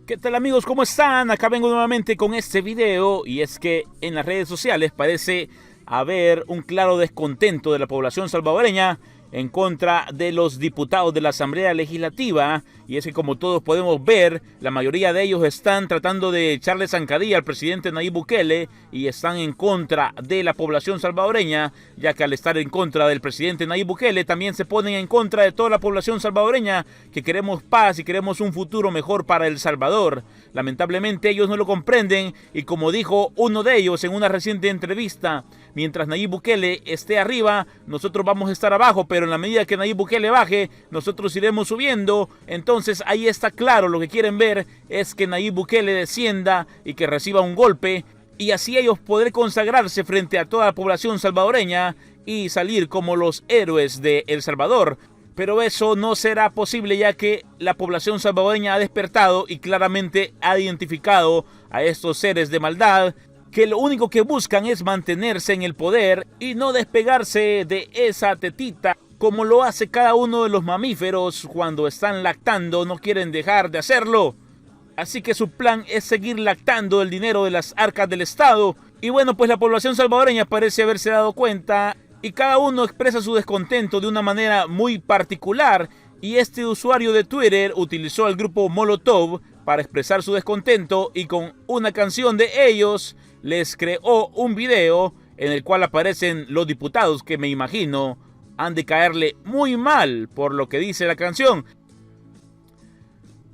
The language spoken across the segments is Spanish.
¿Qué tal amigos? ¿Cómo están? Acá vengo nuevamente con este video y es que en las redes sociales parece haber un claro descontento de la población salvadoreña en contra de los diputados de la Asamblea Legislativa, y es que como todos podemos ver, la mayoría de ellos están tratando de echarle zancadilla al presidente Nayib Bukele y están en contra de la población salvadoreña, ya que al estar en contra del presidente Nayib Bukele también se ponen en contra de toda la población salvadoreña que queremos paz y queremos un futuro mejor para El Salvador. Lamentablemente ellos no lo comprenden y, como dijo uno de ellos en una reciente entrevista, mientras Nayib Bukele esté arriba, nosotros vamos a estar abajo, pero en la medida que Nayib Bukele baje, nosotros iremos subiendo. Entonces ahí está claro, lo que quieren ver es que Nayib Bukele descienda y que reciba un golpe, y así ellos poder consagrarse frente a toda la población salvadoreña y salir como los héroes de El Salvador. Pero eso no será posible, ya que la población salvadoreña ha despertado y claramente ha identificado a estos seres de maldad que lo único que buscan es mantenerse en el poder y no despegarse de esa tetita, como lo hace cada uno de los mamíferos cuando están lactando. No quieren dejar de hacerlo. Así que su plan es seguir lactando el dinero de las arcas del Estado. Y bueno, pues la población salvadoreña parece haberse dado cuenta y cada uno expresa su descontento de una manera muy particular. Y este usuario de Twitter utilizó al grupo Molotov para expresar su descontento, y con una canción de ellos les creó un video en el cual aparecen los diputados que me imagino han de caerle muy mal por lo que dice la canción.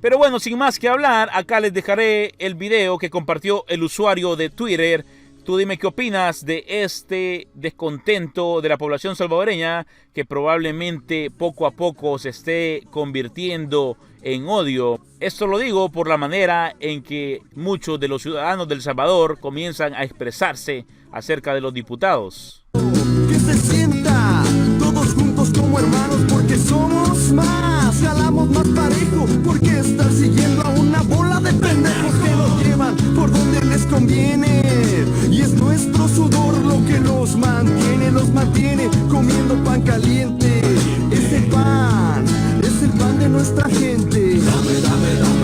Pero bueno, sin más que hablar, acá les dejaré el video que compartió el usuario de Twitter. Tú dime qué opinas de este descontento de la población salvadoreña, que probablemente poco a poco se esté convirtiendo en odio. Esto lo digo por la manera en que muchos de los ciudadanos de El Salvador comienzan a expresarse acerca de los diputados. Que se sienta todos juntos como hermanos, porque somos más, jalamos más parejo, porque están siguiendo a una bola de pendejos que nos llevan por donde les conviene, y es nuestro sudor lo que los mantiene comiendo pan caliente. Es el pan de nuestra gente. Dame, dame, dame.